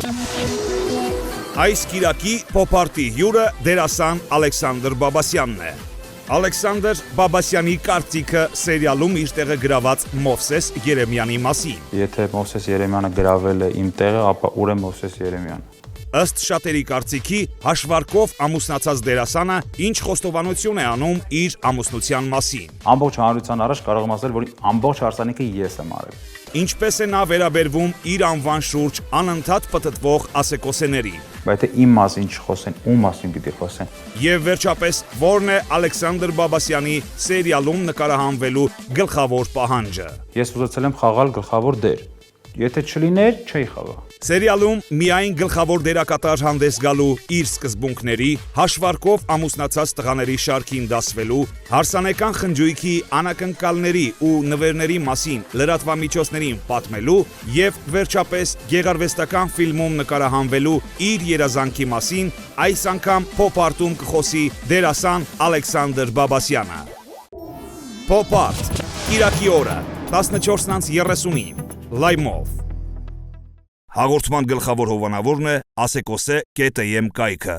Այս կիրակի պոպարտի հյուրը դերասան Ալեքսանդր Բաբասյանն է։ Ալեքսանդր Բաբասյանի կարծիքը սերիալում իր տեղը գրաված Մովսես Երեմյանի մասին։ Եթե Մովսես Երեմյանը գրավել է իմ տեղը, ապա ուր է Մովսես Երեմյանը։ Ըստ շատերի կարծիքի, հաշվարկով ամուսնացած դերասանը ինչ խոստովանություն է անում իր ամուսնության մասին։ Ամբողջ հանրության առաջ կարող եմ ասել, որ ամբողջ հարսանիքը ես եմ արել։ Ինչպես է նա վերաբերվում իր անվան շուրջ անընդհատ պտտվող ասեկոսեների։ Բայց թե իմ մասին չխոսեն, ում մասին պիտի խոսեն։ Եվ վերջապես, ո՞րն է Ալեքսանդր Բաբասյանի սերիալում նկարահանվելու գլխավոր պահանջը։ Ես ուզեցել եմ խաղալ գլխավոր դեր։ Եթե չլիներ, չէի խաղա։ Սերիալում միայն գլխավոր դերակատար հանդես գալու իր սկզբունքների, հաշվարկով ամուսնացած տղաների շարքին դասվելու, հարսանեկան խնջույքի անակնկալների ու նվերների մասին լրատվամիջոցներին պատմելու եւ վերջապես գեղարվեստական ֆիլմում նկարահանվելու իր երազանքի մասին այս անգամ Pop-Art-ում կխոսի դերասան Ալեքսանդր Բաբասյանը։ Pop-Art. Կիրակի օրը 14:30-ին Լայմով։ Հաղորդման գլխավոր հովանավորն է Ասեկոսե կայքը։